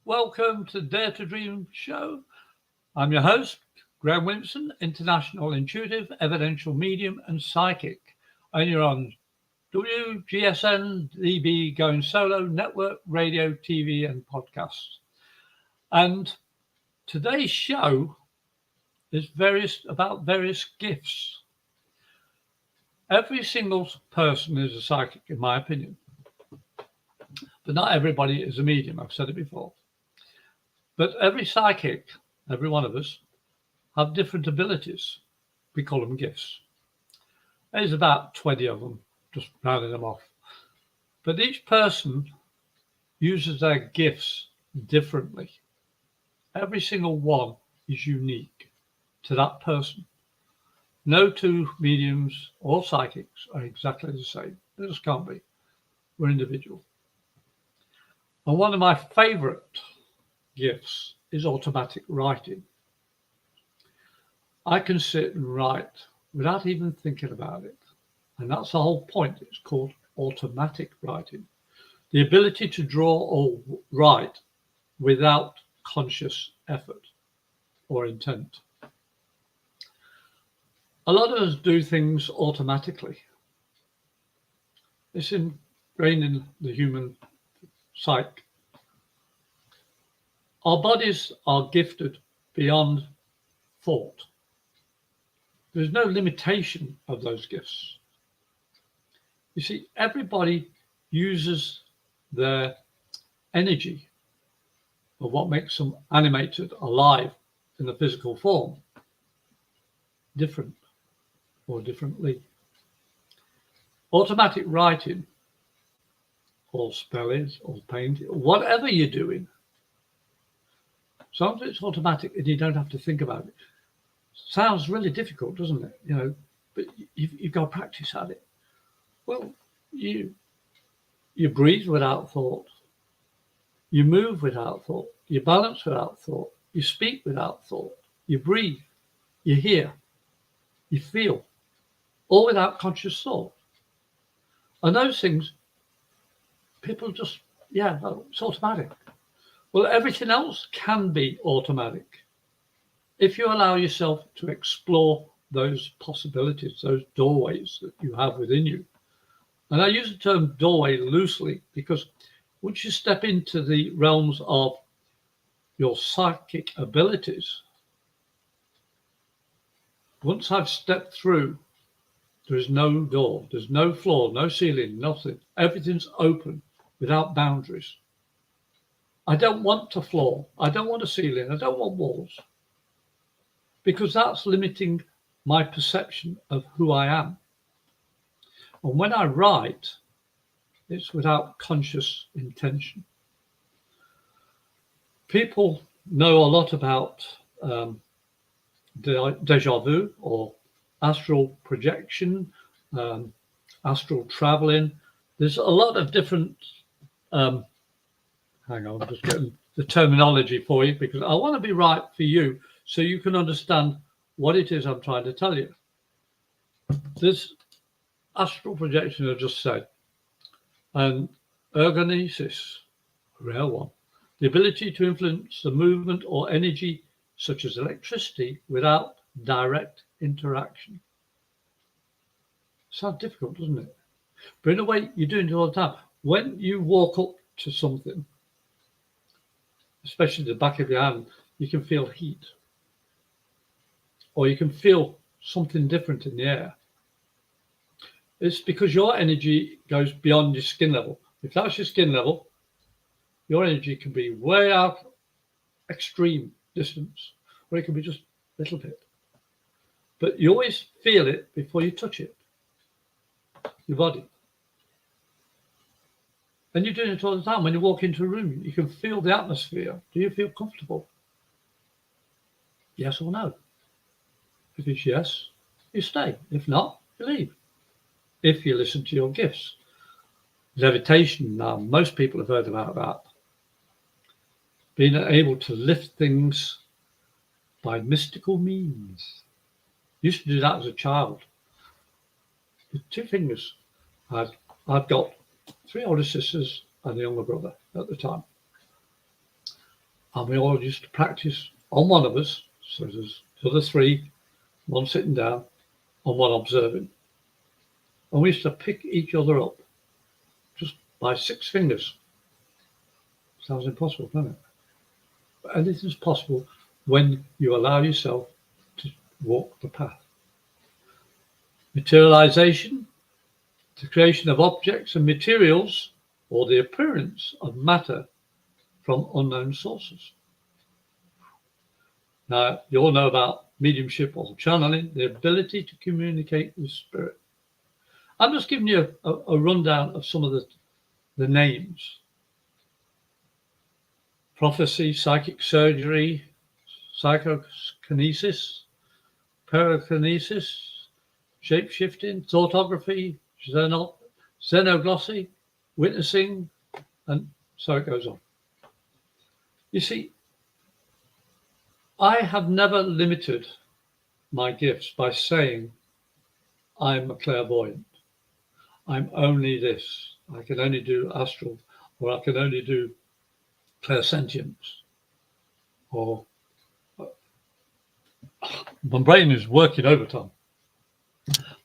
Welcome to Dare to Dream show. I'm your host, Graham Williamson, international intuitive, evidential medium, and psychic. And you're on WGSN-DB Going Solo Network, radio, TV, and podcasts. And today's show is about various gifts. Every single person is a psychic, in my opinion. But not everybody is a medium. I've said it before. But every psychic, every one of us, have different abilities. We call them gifts. There's about 20 of them, just rounding them off. But each person uses their gifts differently. Every single one is unique to that person. No two mediums or psychics are exactly the same. They just can't be. We're individual. And one of my favorite gifts is automatic writing. I can sit and write without even thinking about it. And that's the whole point. It's called automatic writing. The ability to draw or write without conscious effort or intent. A lot of us do things automatically. It's ingrained in the human psyche. Our bodies are gifted beyond thought. There's no limitation of those gifts. You see, everybody uses their energy of what makes them animated, alive in the physical form, different or differently. Automatic writing or spelling or painting, whatever you're doing, sometimes it's automatic and you don't have to think about it. Sounds really difficult, doesn't it? But you've got to practice at it. Well, you breathe without thought. You move without thought. You balance without thought. You speak without thought. You breathe. You hear. You feel. All without conscious thought. And those things, people just, it's automatic. Well, everything else can be automatic if you allow yourself to explore those possibilities, those doorways that you have within you. And I use the term doorway loosely because once you step into the realms of your psychic abilities, once I've stepped through, there is no door, there's no floor, no ceiling, nothing. Everything's open without boundaries. I don't want a floor. I don't want a ceiling. I don't want walls. Because that's limiting my perception of who I am. And when I write, it's without conscious intention. People know a lot about deja vu or astral projection, astral traveling. There's a lot of different hang on, I'm just getting the terminology for you because I want to be right for you so you can understand what it is I'm trying to tell you. This astral projection I just said, and ergonesis, a rare one, the ability to influence the movement or energy such as electricity without direct interaction. Sounds difficult, doesn't it? But in a way, you're doing it all the time. When you walk up to something, especially the back of your hand, you can feel heat. Or you can feel something different in the air. It's because your energy goes beyond your skin level. If that's your skin level, your energy can be way out, extreme distance, or it can be just a little bit. But you always feel it before you touch it, your body. And you're doing it all the time. When you walk into a room, you can feel the atmosphere. Do you feel comfortable? Yes or no? If it's yes, you stay. If not, you leave. If you listen to your gifts. Levitation, now, most people have heard about that. Being able to lift things by mystical means. Used to do that as a child. With 2 fingers. I've got 3 older sisters and a younger brother at the time. And we all used to practice on one of us. So there's the other three, one sitting down and one observing. And we used to pick each other up just by 6 fingers. Sounds impossible, doesn't it? But anything's possible when you allow yourself to walk the path. Materialization, the creation of objects and materials, or the appearance of matter from unknown sources. Now, you all know about mediumship or channeling, the ability to communicate with spirit. I'm just giving you a rundown of some of the names. Prophecy, psychic surgery, psychokinesis, perikinesis, shape-shifting, thoughtography, xenoglossy, witnessing, and so it goes on. You see, I have never limited my gifts by saying I'm a clairvoyant. I'm only this. I can only do astral, or I can only do clairsentience, or my brain is working overtime.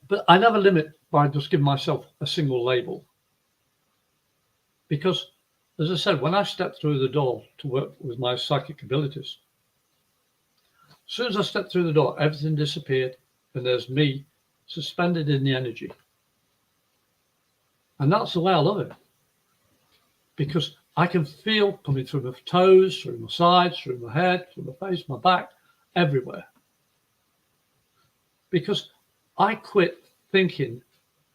But I never limit by just giving myself a single label. Because, as I said, when I stepped through the door to work with my psychic abilities, as soon as I stepped through the door, everything disappeared, and there's me suspended in the energy. And that's the way I love it. Because I can feel coming through my toes, through my sides, through my head, through my face, my back, everywhere. Because I quit thinking,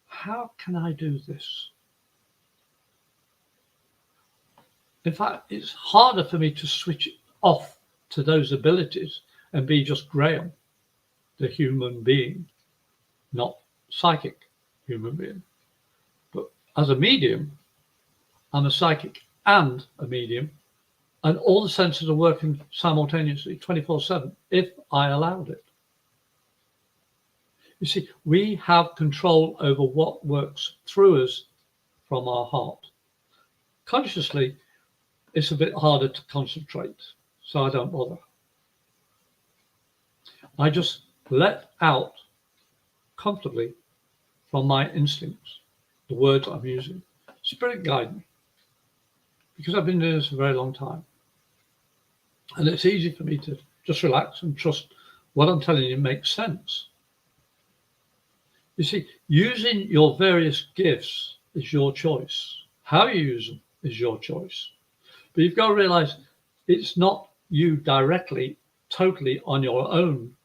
how can I do this? In fact, it's harder for me to switch off to those abilities and be just Graham, the human being, not psychic human being. But as a medium, I'm a psychic and a medium, and all the senses are working simultaneously, 24/7, if I allowed it. You see, we have control over what works through us from our heart. Consciously, it's a bit harder to concentrate, so I don't bother. I just let out comfortably from my instincts the words I'm using. Spirit guide me, because I've been doing this for a very long time. And it's easy for me to just relax and trust what I'm telling you makes sense. You see, using your various gifts is your choice. How you use them is your choice. But you've got to realize it's not you directly, totally on your own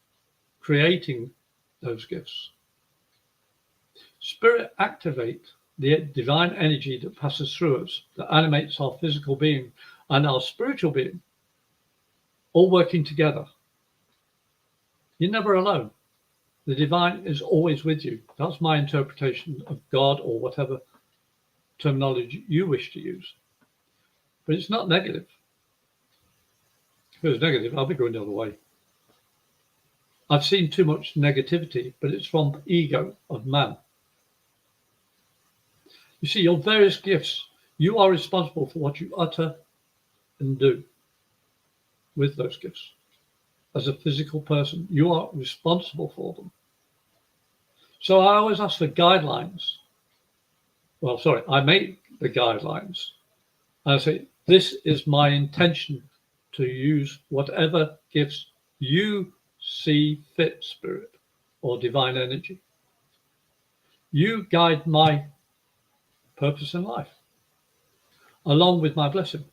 creating those gifts. Spirit activate the divine energy that passes through us, that animates our physical being and our spiritual being, all working together. You're never alone. The divine is always with you. That's my interpretation of God, or whatever terminology you wish to use. But it's not negative. If it was negative, I'll be going the other way. I've seen too much negativity, but it's from ego of man. You see, your various gifts, you are responsible for what you utter and do with those gifts. As a physical person, you are responsible for them. So I always ask for guidelines. Well, sorry, I make the guidelines. I say, this is my intention to use whatever gifts you see fit, spirit or divine energy. You guide my purpose in life, along with my blessing.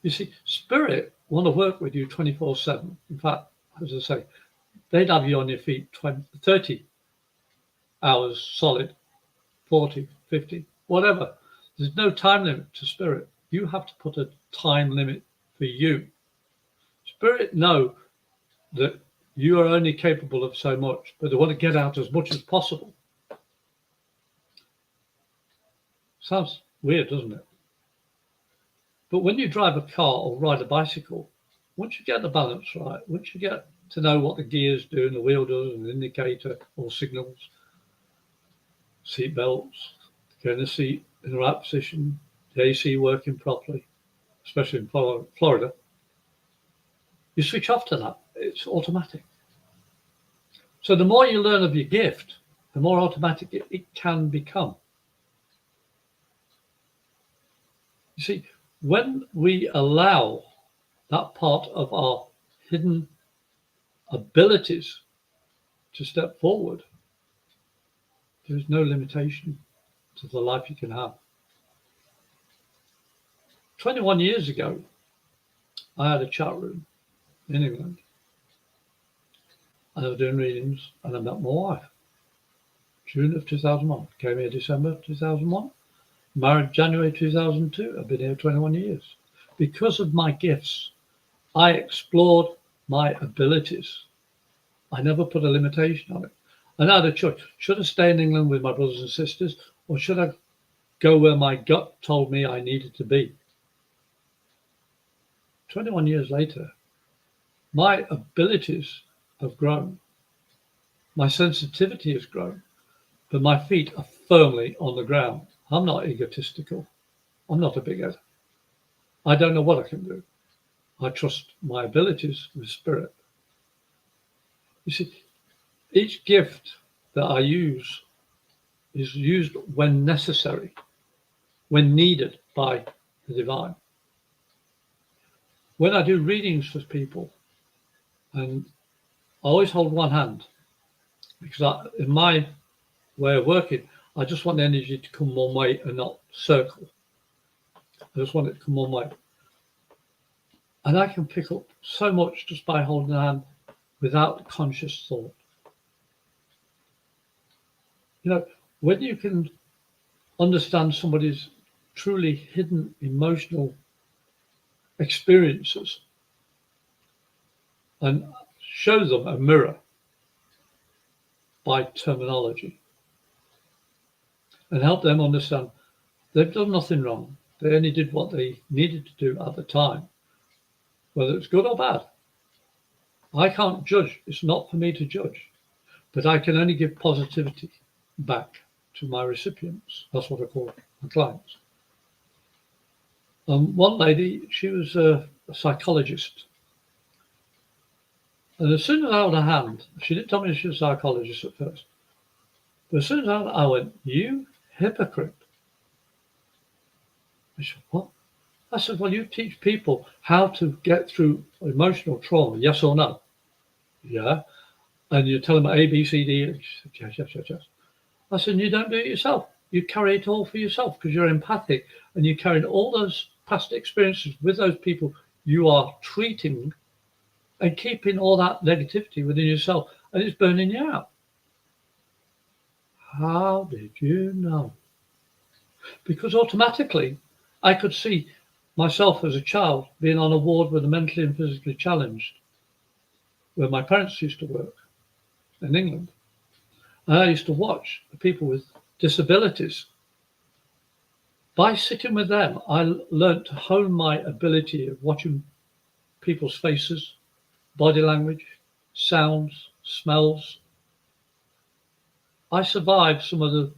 You see, spirit want to work with you 24/7. In fact, as I say, they'd have you on your feet 30 hours solid, 40, 50, whatever. There's no time limit to spirit. You have to put a time limit for you. Spirit know that you are only capable of so much, but they want to get out as much as possible. Sounds weird, doesn't it? But when you drive a car or ride a bicycle, once you get the balance right, once you get to know what the gears do and the wheel does and the indicator or signals, seat belts, getting the seat in the right position, the AC working properly, especially in Florida, you switch off to that. It's automatic. So the more you learn of your gift, the more automatic it can become. You see, when we allow that part of our hidden abilities to step forward, there is no limitation to the life you can have. 21 years ago, I had a chat room in England. I was doing readings and I met my wife. June of 2001. Came here December 2001. Married January 2002. I've been here 21 years. Because of my gifts, I explored my abilities. I never put a limitation on it. And I had a choice. Should I stay in England with my brothers and sisters, or should I go where my gut told me I needed to be? 21 years later, my abilities have grown. My sensitivity has grown, but my feet are firmly on the ground. I'm not egotistical. I'm not a big head. I don't know what I can do. I trust my abilities with spirit. You see, each gift that I use is used when necessary, when needed by the divine. When I do readings for people, and I always hold one hand, because in my way of working, I just want the energy to come one way and not circle. I just want it to come one way. And I can pick up so much just by holding a hand without conscious thought. You know, when you can understand somebody's truly hidden emotional experiences and show them a mirror by terminology and help them understand they've done nothing wrong. They only did what they needed to do at the time, whether it's good or bad. I can't judge. It's not for me to judge, but I can only give positivity back to my recipients. That's what I call my clients. One lady, she was a psychologist. And as soon as I held her hand, she didn't tell me she was a psychologist at first, but as soon as I went, "You hypocrite." I said, "What?" I said, "Well, you teach people how to get through emotional trauma, yes or no?" "Yeah." "And you tell them A, B, C, D." She said, yes. I said, "You don't do it yourself. You carry it all for yourself because you're empathic and you carried all those past experiences with those people you are treating and keeping all that negativity within yourself, and it's burning you out." "How did you know?" Because automatically I could see myself as a child being on a ward with the mentally and physically challenged, where my parents used to work in England. And I used to watch the people with disabilities. By sitting with them, I learned to hone my ability of watching people's faces, body language, sounds, smells. I survived some of the,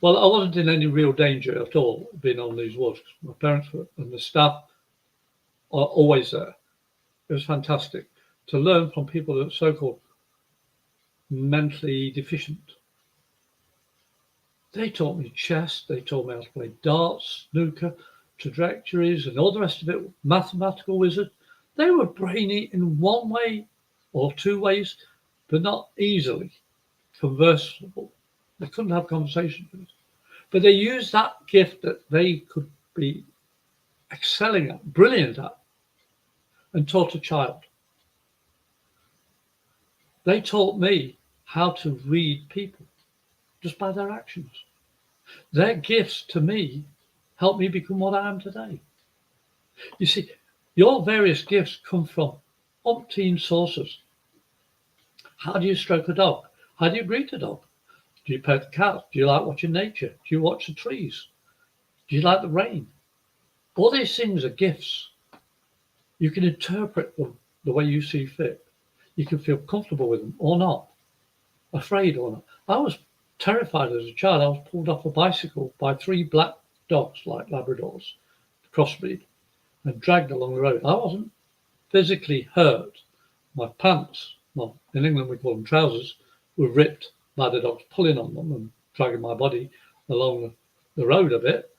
well, I wasn't in any real danger at all being on these wards. My parents were, and the staff are always there. It was fantastic to learn from people that are so-called mentally deficient. They taught me chess, they taught me how to play darts, snooker, trajectories, and all the rest of it, mathematical wizard. They were brainy in one way or two ways, but not easily conversable. They couldn't have conversations with us. But they used that gift that they could be excelling at, brilliant at, and taught a child. They taught me how to read people just by their actions. Their gifts to me helped me become what I am today. You see, your various gifts come from umpteen sources. How do you stroke a dog? How do you greet a dog? Do you pet the cat? Do you like watching nature? Do you watch the trees? Do you like the rain? All these things are gifts. You can interpret them the way you see fit. You can feel comfortable with them or not, afraid or not. I was terrified as a child. I was pulled off a bicycle by 3 black dogs like Labradors, crossbreed. and dragged along the road. I wasn't physically hurt. My pants, well, in England we call them trousers, were ripped by the dogs pulling on them and dragging my body along the road a bit.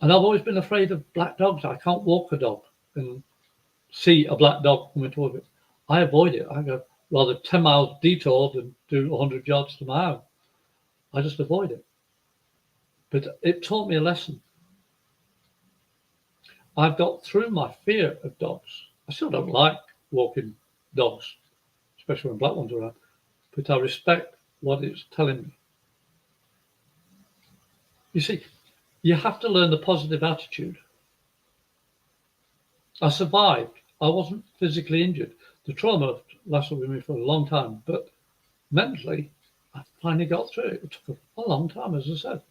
And I've always been afraid of black dogs. I can't walk a dog and see a black dog coming toward me. I avoid it. I go rather 10 miles detour than do 100 yards to my home. I just avoid it. But it taught me a lesson. I've got through my fear of dogs. I still don't like walking dogs, especially when black ones are around, but I respect what it's telling me. You see, you have to learn the positive attitude. I survived. I wasn't physically injured. The trauma lasted with me for a long time, but mentally, I finally got through it. It took a long time, as I said.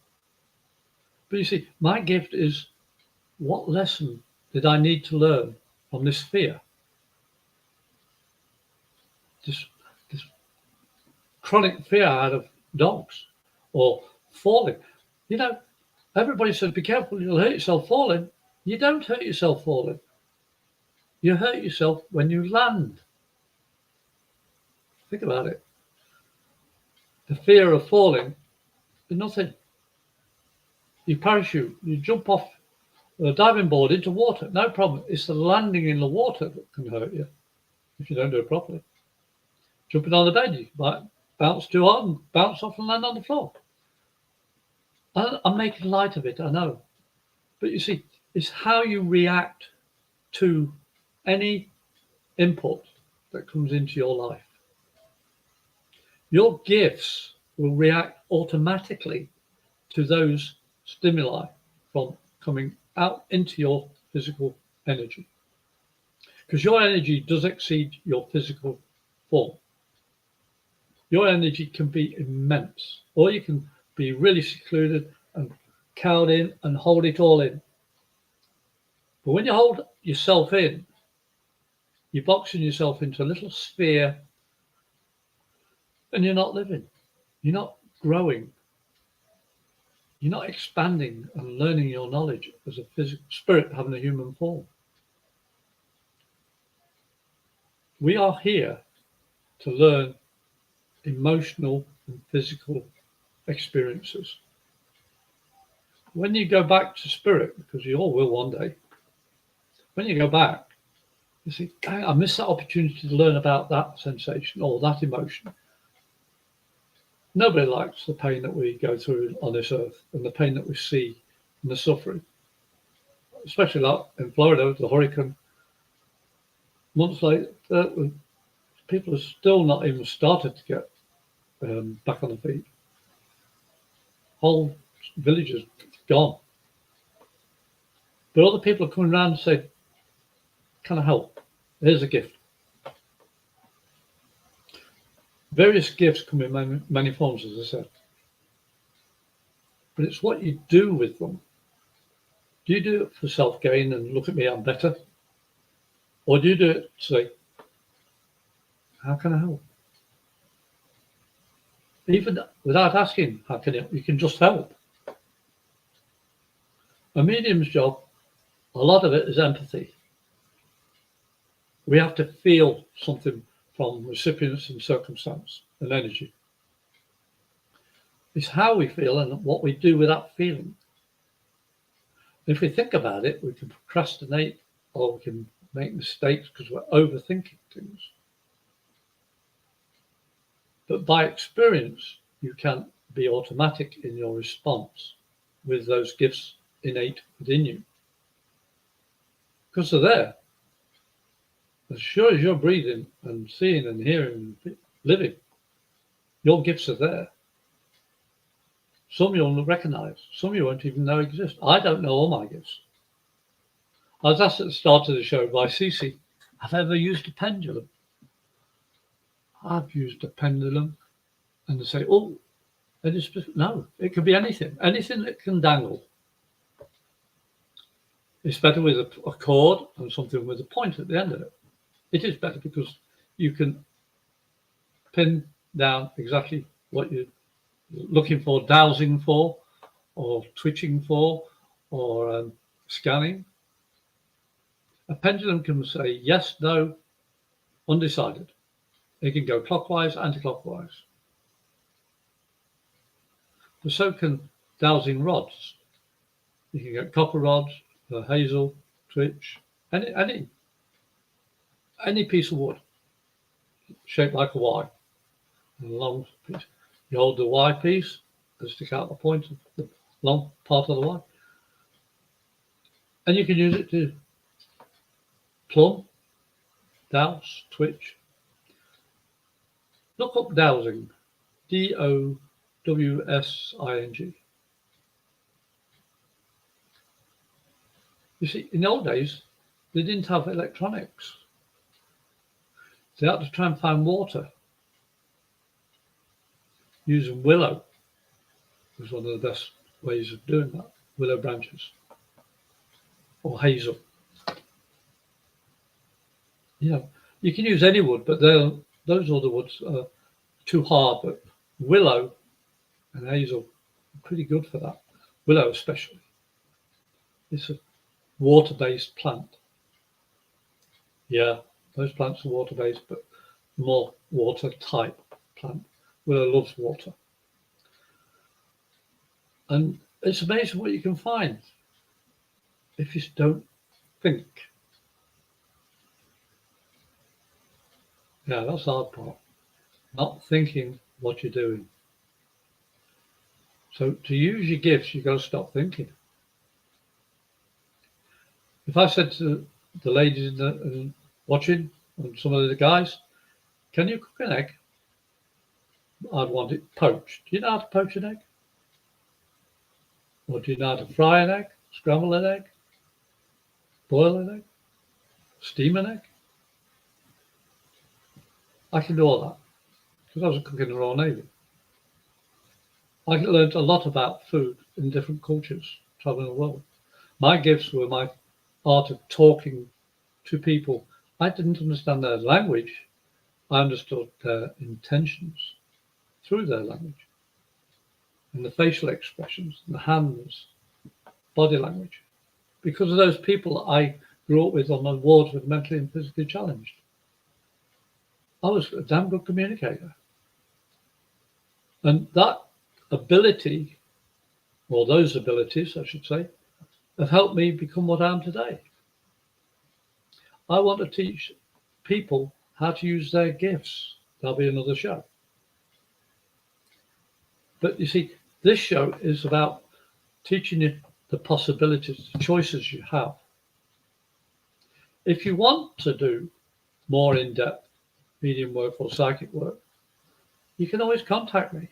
But you see, my gift is, what lesson did I need to learn from this fear? This chronic fear I had of dogs or falling. You know, everybody says, be careful, you'll hurt yourself falling. You don't hurt yourself falling. You hurt yourself when you land. Think about it. The fear of falling is nothing. You parachute, you jump off a diving board into water, no problem. It's the landing in the water that can hurt you if you don't do it properly. Jumping on the bed, you might bounce too hard and bounce off and land on the floor. I'm making light of it, I know. But you see, it's how you react to any input that comes into your life. Your gifts will react automatically to those stimuli from coming out into your physical energy. Because your energy does exceed your physical form. Your energy can be immense, or you can be really secluded and cowed in and hold it all in. But when you hold yourself in, you're boxing yourself into a little sphere and you're not living. You're not growing. You're not expanding and learning your knowledge as a physical spirit having a human form. We are here to learn emotional and physical experiences. When you go back to spirit, because you all will one day, when you go back, you see, I missed that opportunity to learn about that sensation or that emotion. Nobody likes the pain that we go through on this earth and the pain that we see and the suffering. Especially like in Florida, the hurricane. Months later, people have still not even started to get back on their feet. Whole villages gone. But other people are coming around and say, can I help? Here's a gift. Various gifts come in many forms, as I said. But it's what you do with them. Do you do it for self-gain and look at me, I'm better? Or do you do it to say, how can I help? Even without asking, how can you can just help. A medium's job, a lot of it is empathy. We have to feel something from recipients and circumstance and energy. It's how we feel and what we do with that feeling. If we think about it, we can procrastinate or we can make mistakes because we're overthinking things. But by experience, you can be automatic in your response with those gifts innate within you. Because they're there. As sure as you're breathing and seeing and hearing and living, your gifts are there. Some you'll recognize, some you won't even know exist. I don't know all my gifts. I was asked at the start of the show by Cece, have I ever used a pendulum? I've used a pendulum, and they say, oh, no, it could be anything that can dangle. It's better with a cord and something with a point at the end of it. It is better because you can pin down exactly what you're looking for, dowsing for, or twitching for, or scanning. A pendulum can say yes, no, undecided. It can go clockwise, anti-clockwise. But so can dowsing rods. You can get copper rods, hazel, twitch, any piece of wood shaped like a Y, a long piece. You hold the Y piece and stick out the point of the long part of the Y, and you can use it to plumb, douse, twitch. Look up dowsing, dowsing. You see, in the old days, they didn't have electronics. They had to try and find water using willow. Was one of the best ways of doing that. Willow branches or hazel. You know, you can use any wood, but those other woods are too hard. But willow and hazel are pretty good for that. Willow especially. It's a water-based plant. Yeah, those plants are water-based, but more water-type plant. Willow loves water. And it's amazing what you can find if you don't think. Yeah, that's the hard part. Not thinking what you're doing. So to use your gifts, you've got to stop thinking. If I said to the ladies watching and some of the guys, can you cook an egg? I'd want it poached. Do you know how to poach an egg? Or do you know how to fry an egg, scramble an egg, boil an egg, steam an egg? I can do all that because I was a cook in the Royal Navy. I learned a lot about food in different cultures, traveling the world. My gifts were my art of talking to people. I didn't understand their language. I understood their intentions through their language and the facial expressions, and the hands, body language. Because of those people I grew up with on the wards with mentally and physically challenged, I was a damn good communicator. And that ability, or those abilities, I should say, have helped me become what I am today. I want to teach people how to use their gifts. There'll be another show. But you see, this show is about teaching you the possibilities, the choices you have. If you want to do more in-depth medium work or psychic work, you can always contact me.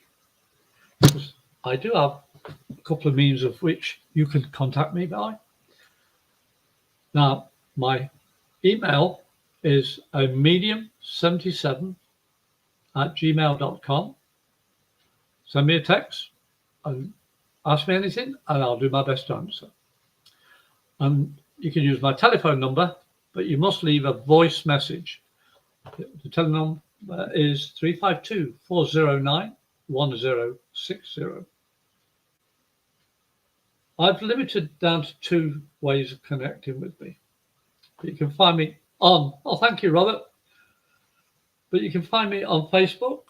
Because I do have a couple of means of which you can contact me by. Now, my email is medium77@gmail.com. Send me a text and ask me anything, and I'll do my best to answer. And you can use my telephone number, but you must leave a voice message. The telephone number is 352-409-1060. I've limited down to 2 ways of connecting with me. But you can find me on, thank you, Robert. But you can find me on Facebook.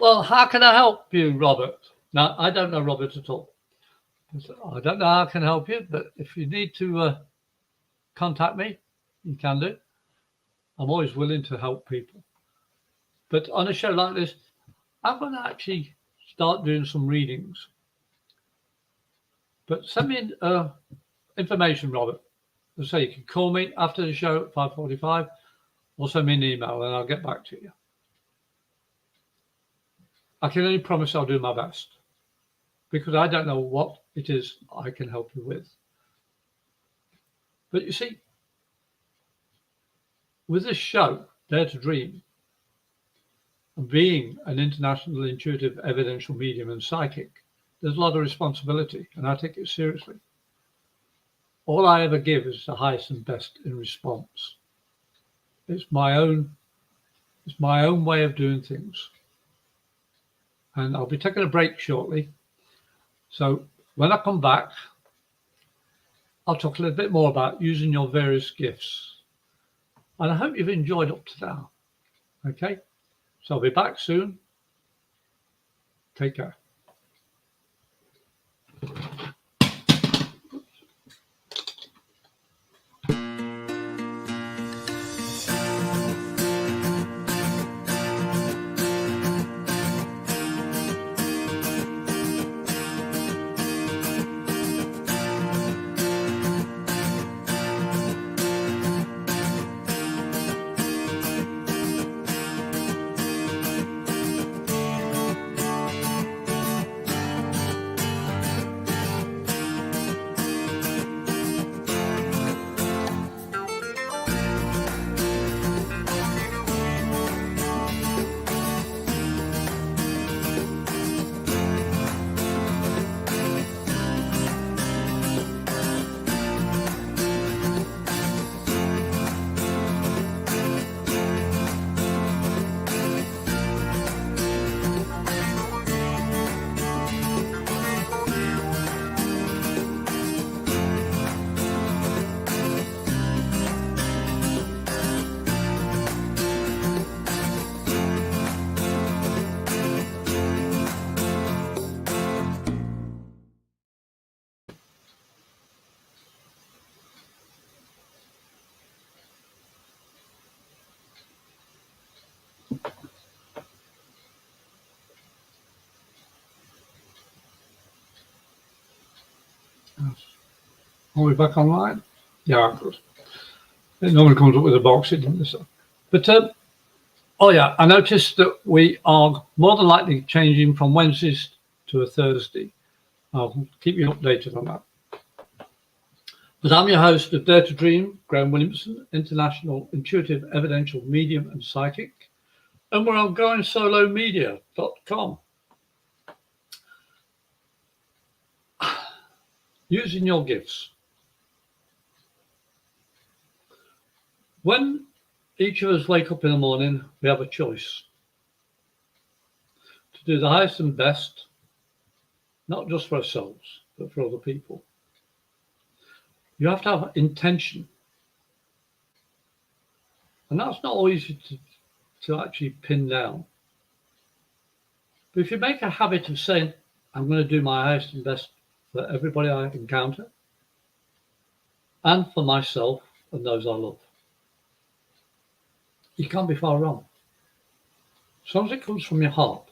Well, how can I help you, Robert? Now, I don't know Robert at all. I don't know how I can help you, but if you need to contact me, you can do. I'm always willing to help people. But on a show like this, I'm going to actually start doing some readings. But send me information, Robert. As I say, you can call me after the show at 5:45 or send me an email and I'll get back to you. I can only promise I'll do my best because I don't know what it is I can help you with. But you see, with this show, Dare to Dream, and being an international intuitive evidential medium and psychic, there's a lot of responsibility and I take it seriously. All I ever give is the highest and best in response. It's my own way of doing things. And I'll be taking a break shortly. So when I come back, I'll talk a little bit more about using your various gifts. And I hope you've enjoyed up to now. Okay? So I'll be back soon. Take care. Are we back online? Yeah, good. It normally comes up with a box, it didn't. But, oh yeah, I noticed that we are more than likely changing from Wednesdays to a Thursday. I'll keep you updated on that. But I'm your host of Dare to Dream, Graham Williamson, International Intuitive Evidential Medium and Psychic. And we're on goingsolomedia.com. Using your gifts. When each of us wake up in the morning, we have a choice to do the highest and best, not just for ourselves, but for other people. You have to have intention. And that's not always easy to actually pin down. But if you make a habit of saying, I'm going to do my highest and best for everybody I encounter, and for myself and those I love, you can't be far wrong. As long as it comes from your heart.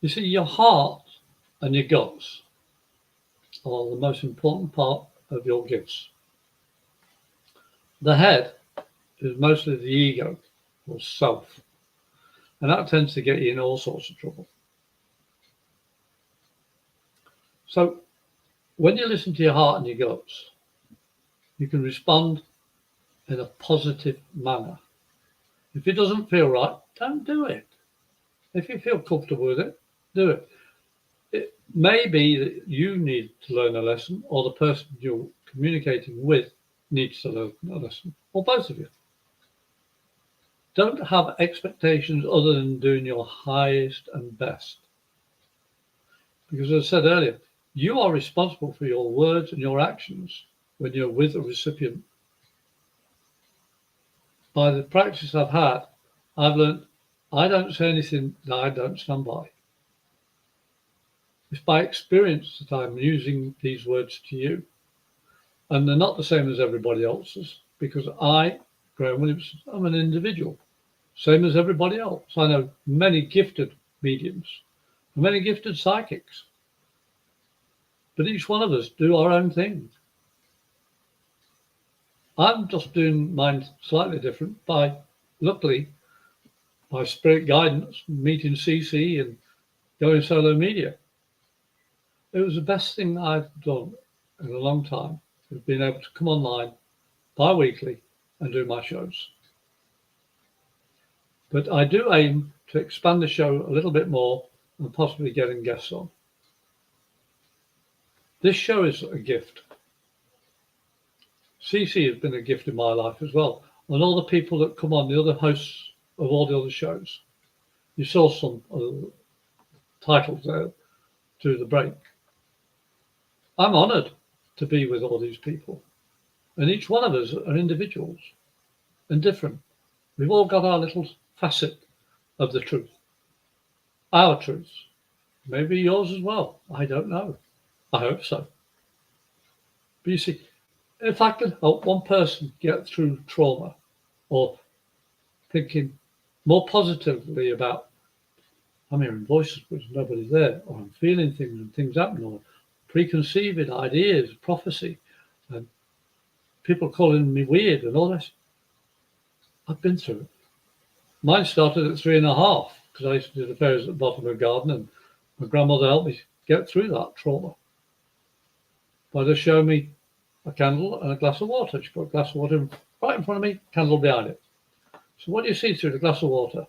You see, your heart and your guts are the most important part of your gifts. The head is mostly the ego or self, and that tends to get you in all sorts of trouble. So when you listen to your heart and your guts, you can respond in a positive manner. If it doesn't feel right, don't do it. If you feel comfortable with it, do it. It may be that you need to learn a lesson, or the person you're communicating with needs to learn a lesson, or both of you. Don't have expectations other than doing your highest and best. Because as I said earlier, you are responsible for your words and your actions when you're with a recipient. By the practice I've had, I've learned I don't say anything that I don't stand by. It's by experience that I'm using these words to you. And they're not the same as everybody else's, because I, Graham Williamson, I'm an individual, same as everybody else. I know many gifted mediums, many gifted psychics, but each one of us do our own thing. I'm just doing mine slightly different by, luckily, by spirit guidance, meeting CC and going solo media. It was the best thing I've done in a long time, of being able to come online bi-weekly and do my shows. But I do aim to expand the show a little bit more and possibly getting guests on. This show is a gift. CC has been a gift in my life as well. And all the people that come on, the other hosts of all the other shows. You saw some titles there to the break. I'm honoured to be with all these people. And each one of us are individuals and different. We've all got our little facet of the truth. Our truths. Maybe yours as well. I don't know. I hope so. But you see, if I could help one person get through trauma, or thinking more positively about, I'm hearing voices but there's nobody there, or I'm feeling things and things happen, or preconceived ideas, prophecy, and people calling me weird and all this. I've been through it. Mine started at 3.5 because I used to do the fairs at the bottom of the garden, and my grandmother helped me get through that trauma by just showing me a candle and a glass of water. She put a glass of water right in front of me, candle behind it. So what do you see through the glass of water?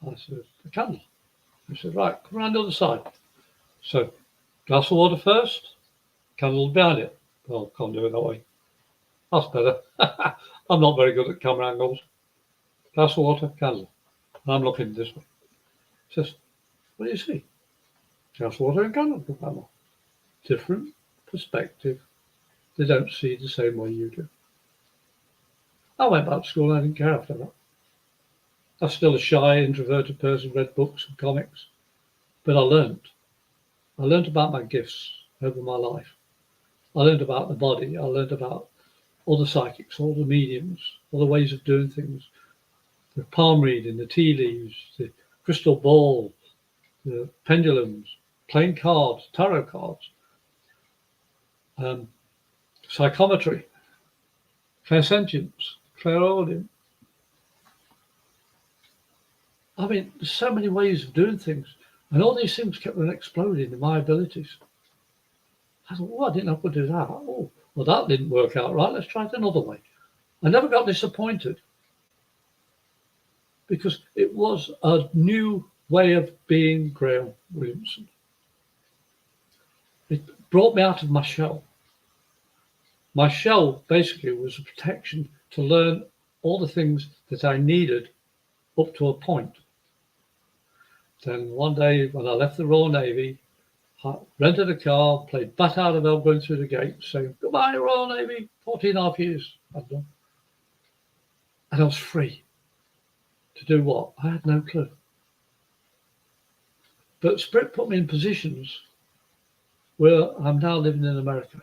I said, the candle. She said, right, come around the other side. So glass of water first, candle behind it. Well, can't do it that way. That's better. I'm not very good at camera angles. Glass of water, candle. And I'm looking this way. She says, what do you see? Glass of water and candle. Different perspective. They don't see the same way you do. I went back to school and I didn't care after that. I was still a shy, introverted person, read books and comics. But I learned. I learned about my gifts over my life. I learned about the body. I learned about all the psychics, all the mediums, all the ways of doing things. The palm reading, the tea leaves, the crystal ball, the pendulums, playing cards, tarot cards, psychometry, clairsentience, clairaudience. I mean, there's so many ways of doing things, and all these things kept on exploding in my abilities. I thought, oh, I didn't know I could do that. Oh, well, that didn't work out right. Let's try it another way. I never got disappointed because it was a new way of being Graham Williamson. It brought me out of my shell. My shell basically was a protection to learn all the things that I needed up to a point. Then one day when I left the Royal Navy, I rented a car, played bat out of hell going through the gate, saying, goodbye, Royal Navy, 14.5 years I've done. And I was free. To do what? I had no clue. But Spirit put me in positions where I'm now living in America.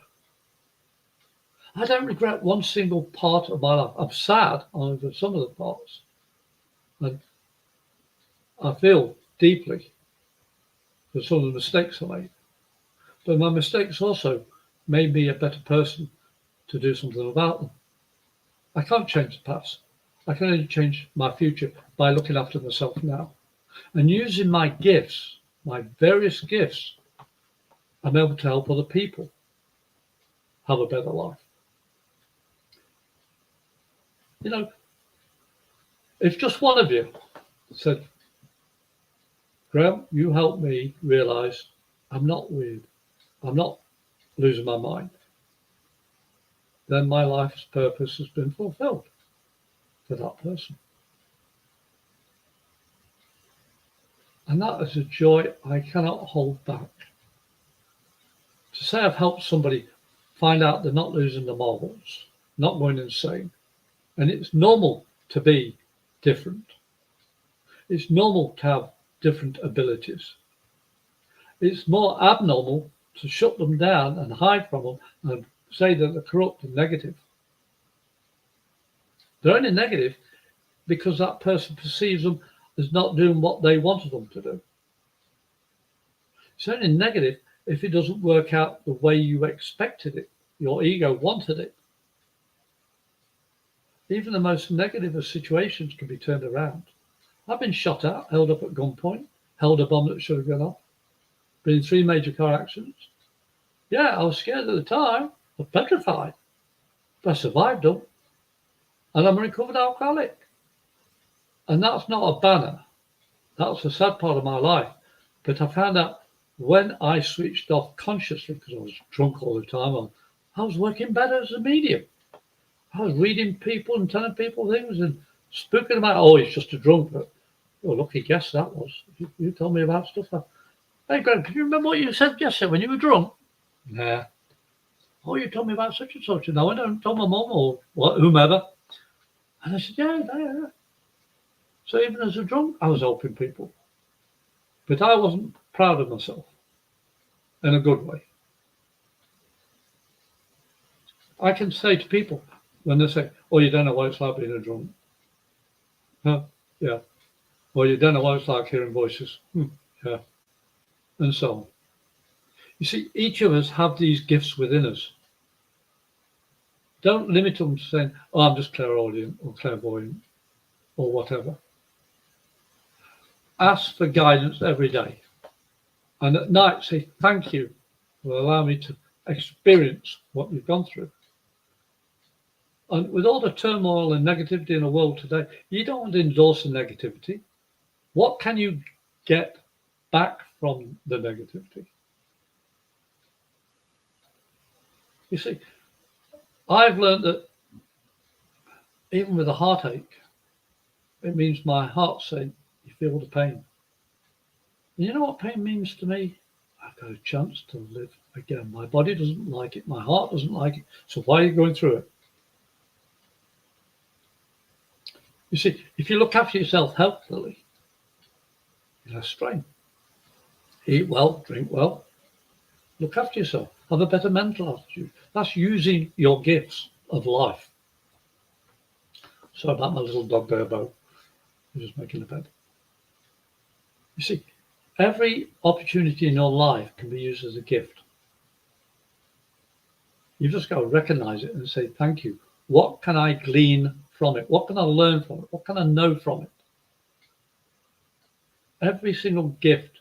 I don't regret one single part of my life. I'm sad over some of the parts. And I feel deeply for some of the mistakes I made. But my mistakes also made me a better person to do something about them. I can't change the past. I can only change my future by looking after myself now. And using my gifts, my various gifts, I'm able to help other people have a better life. You know, if just one of you said, Graham, you helped me realize I'm not weird, I'm not losing my mind, then my life's purpose has been fulfilled for that person. And that is a joy I cannot hold back. To say I've helped somebody find out they're not losing their marbles, not going insane, and it's normal to be different. It's normal to have different abilities. It's more abnormal to shut them down and hide from them and say that they're corrupt and negative. They're only negative because that person perceives them as not doing what they wanted them to do. It's only negative if it doesn't work out the way you expected it, your ego wanted it. Even the most negative of situations can be turned around. I've been shot at, held up at gunpoint, held a bomb that should have gone off, been in 3 major car accidents. Yeah, I was scared at the time, I was petrified, but I survived them. And I'm a recovered alcoholic. And that's not a banner. That's a sad part of my life. But I found out when I switched off consciously, because I was drunk all the time, I was working better as a medium. I was reading people and telling people things and spooking them out. Oh, he's just a drunk. But you're a lucky guess that was. You told me about stuff. Hey, Greg, can you remember what you said yesterday when you were drunk? Nah. oh, you told me about such and such. And I went and told my mum or whomever. And I said, yeah. So even as a drunk, I was helping people. But I wasn't proud of myself in a good way. I can say to people when they say, oh, you don't know what it's like being a drunk. Huh? Yeah. Or you don't know what it's like hearing voices. Yeah. And so on. You see, each of us have these gifts within us. Don't limit them to saying, oh, I'm just clairaudient or clairvoyant or whatever. Ask for guidance every day. And at night, say, thank you for allowing me to experience what you've gone through. And with all the turmoil and negativity in the world today, you don't want to endorse the negativity. What can you get back from the negativity? You see, I've learned that even with a heartache, it means my heart's saying, you feel the pain. And you know what pain means to me? I've got a chance to live again. My body doesn't like it. My heart doesn't like it. So why are you going through it? You see, if you look after yourself healthily, you'll have strain. Eat well, drink well, look after yourself. Have a better mental attitude. That's using your gifts of life. Sorry about my little dog there, Bo. I'm just making a bed. You see, every opportunity in your life can be used as a gift. You've just got to recognize it and say, thank you. What can I glean from it? What can I learn from it? What can I know from it? Every single gift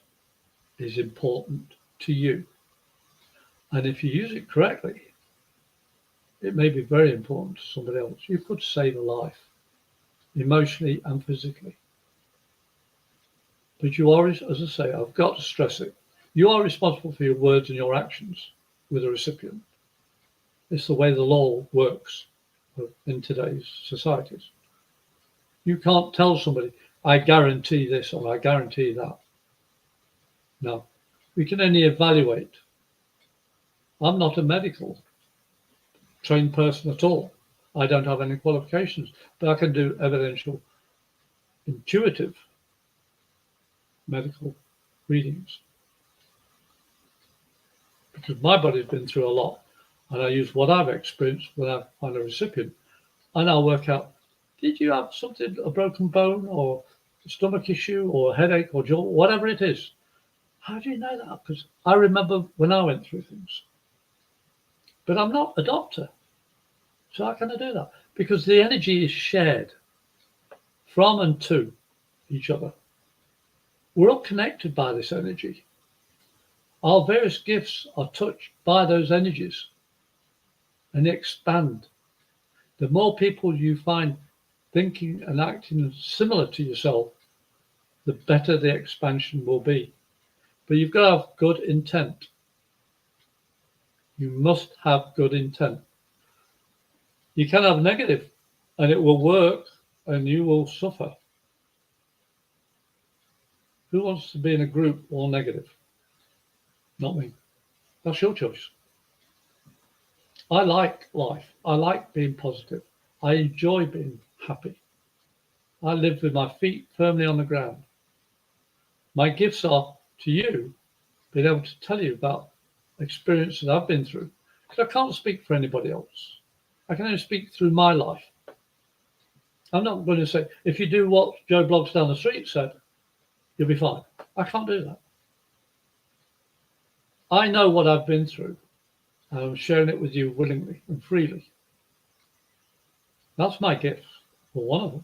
is important to you. And if you use it correctly, it may be very important to somebody else. You could save a life, emotionally and physically. But you are, as I say, I've got to stress it, you are responsible for your words and your actions with the recipient. It's the way the law works in today's societies. You can't tell somebody, I guarantee this or I guarantee that. No, we can only evaluate. I'm not a medical trained person at all. I don't have any qualifications, but I can do evidential, intuitive medical readings. Because my body's been through a lot, and I use what I've experienced when I find a recipient, and I'll work out, did you have something, a broken bone or a stomach issue or a headache or jaw, whatever it is? How do you know that? Because I remember when I went through things. But I'm not a doctor. So how can I do that? Because the energy is shared from and to each other. We're all connected by this energy. Our various gifts are touched by those energies and they expand. The more people you find thinking and acting similar to yourself, the better the expansion will be. But you've got to have good intent. You must have good intent. You can have negative and it will work and you will suffer. Who wants to be in a group all negative? Not me. That's your choice. I like life. I like being positive. I enjoy being happy. I live with my feet firmly on the ground. My gifts are to you being able to tell you about experiences I've been through. Because I can't speak for anybody else. I can only speak through my life. I'm not going to say, if you do what Joe Bloggs down the street said, you'll be fine. I can't do that. I know what I've been through, and I'm sharing it with you willingly and freely. That's my gift, or one of them.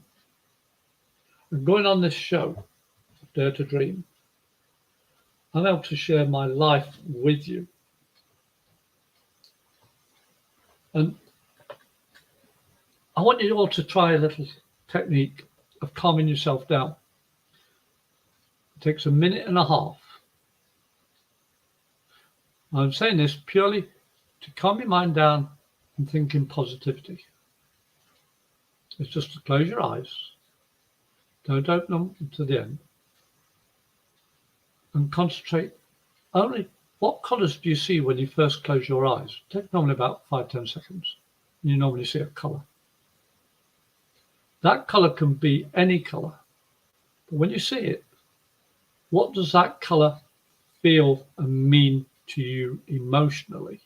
And going on this show, Dare to Dream, I'm able to share my life with you. And I want you all to try a little technique of calming yourself down. It takes a minute and a half. I'm saying this purely to calm your mind down and think in positivity. It's just to close your eyes. Don't open them to the end. And concentrate only What colours do you see when you first close your eyes? Take normally about 5-10 seconds. You normally see a colour. That colour can be any colour. But when you see it, what does that colour feel and mean to you emotionally?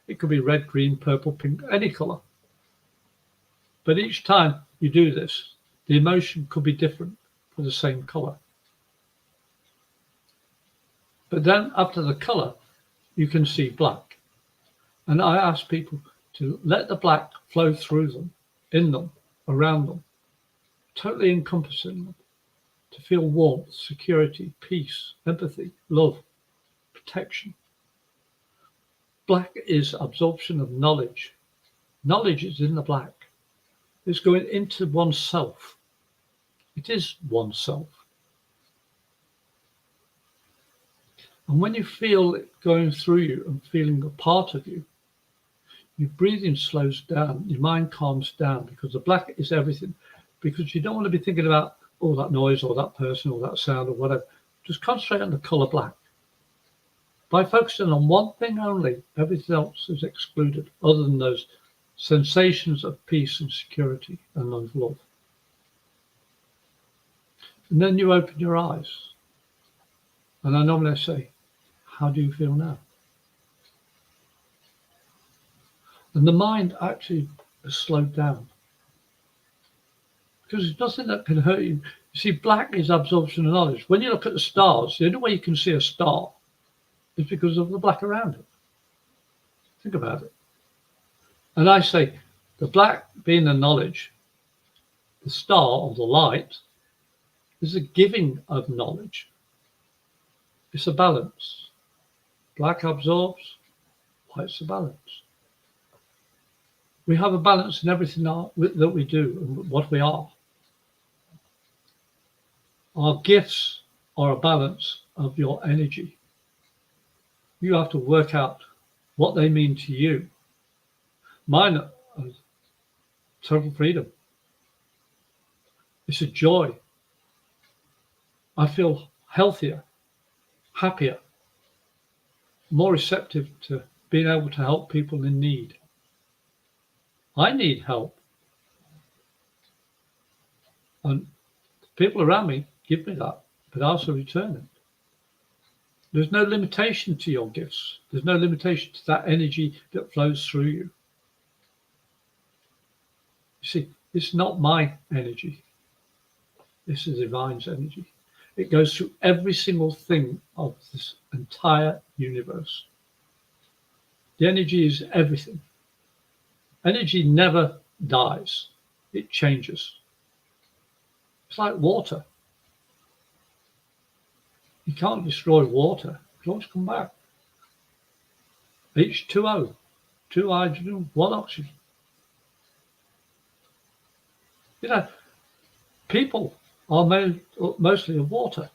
It could be red, green, purple, pink, any colour. But each time you do this, the emotion could be different for the same colour. But then after the colour, you can see black. And I ask people to let the black flow through them, in them, around them, totally encompassing them, to feel warmth, security, peace, empathy, love, protection. Black is absorption of knowledge. Knowledge is in the black. It's going into oneself. It is oneself. And when you feel it going through you and feeling a part of you, your breathing slows down, your mind calms down, because the black is everything. Because you don't want to be thinking about, oh, that noise or that person or that sound or whatever. Just concentrate on the colour black. By focusing on one thing only, everything else is excluded, other than those sensations of peace and security and of love. And then you open your eyes. And I normally say, how do you feel now? And the mind actually has slowed down. Because there's nothing that can hurt you. You see, black is absorption of knowledge. When you look at the stars, the only way you can see a star is because of the black around it. Think about it. And I say, the black being the knowledge, the star or the light is a giving of knowledge. It's a balance. Black absorbs, white's a balance. We have a balance in everything that we do and what we are. Our gifts are a balance of your energy. You have to work out what they mean to you. Mine are total freedom. It's a joy. I feel healthier, happier, more receptive to being able to help people in need. I need help. And people around me give me that, but I also return it. There's no limitation to your gifts. There's no limitation to that energy that flows through you. You see, it's not my energy. This is divine's energy. It goes through every single thing of this entire universe. The energy is everything. Energy never dies. It changes. It's like water. You can't destroy water. It can always come back. H2O, 2 hydrogen, 1 oxygen. You know, people are made mostly of water.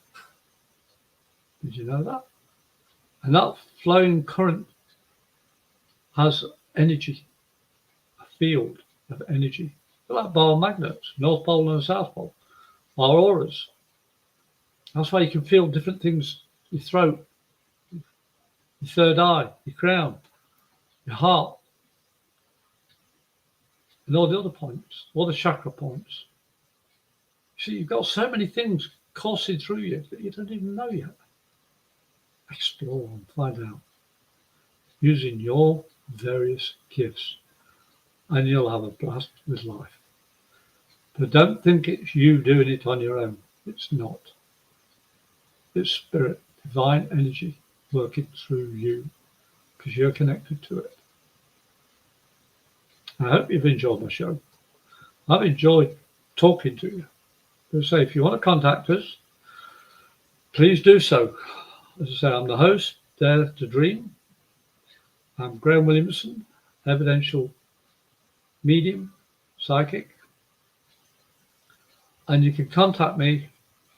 Did you know that? And that flowing current has energy, a field of energy. They're like biomagnets, North Pole and South Pole, our auras. That's why you can feel different things, your throat, your third eye, your crown, your heart, and all the other points, all the chakra points. See, you've got so many things coursing through you that you don't even know yet. Explore and find out using your various gifts, and you'll have a blast with life. But don't think it's you doing it on your own. It's not. It's spirit, divine energy working through you because you're connected to it. I hope you've enjoyed my show. I've enjoyed talking to you. As I say, if you want to contact us, please do so. As I say, I'm the host, Dare to Dream. I'm Graham Williamson, evidential medium, psychic. And you can contact me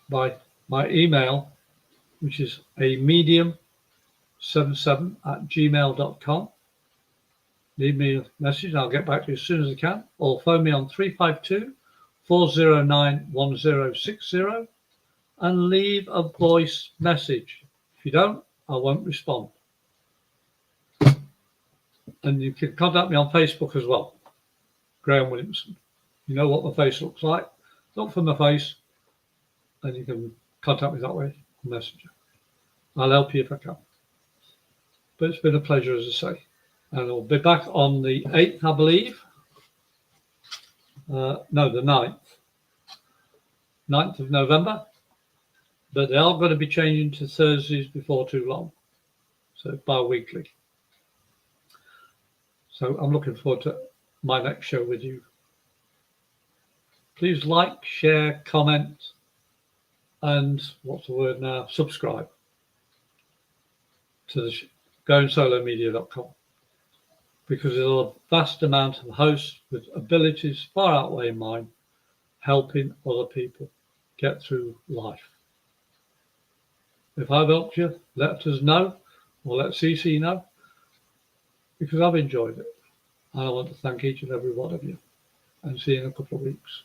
by my email, which is a medium77@gmail.com. Leave me a message and I'll get back to you as soon as I can. Or phone me on 352-409-1060 and leave a voice message. If you don't, I won't respond. And you can contact me on Facebook as well, Graham Williamson. You know what my face looks like. Look for my face, and you can contact me that way on Messenger. I'll help you if I can. But it's been a pleasure, as I say. And I'll be back on the 8th, I believe. No, the 9th. 9th of November. But they are going to be changing to Thursdays before too long. So bi-weekly. So I'm looking forward to my next show with you. Please like, share, comment, and what's the word now? Subscribe to the goingsolomedia.com, because there's a vast amount of hosts with abilities far outweighing mine, helping other people get through life. If I've helped you, let us know, or let CC know, because I've enjoyed it. And I want to thank each and every one of you, and see you in a couple of weeks.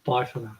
Bye for now.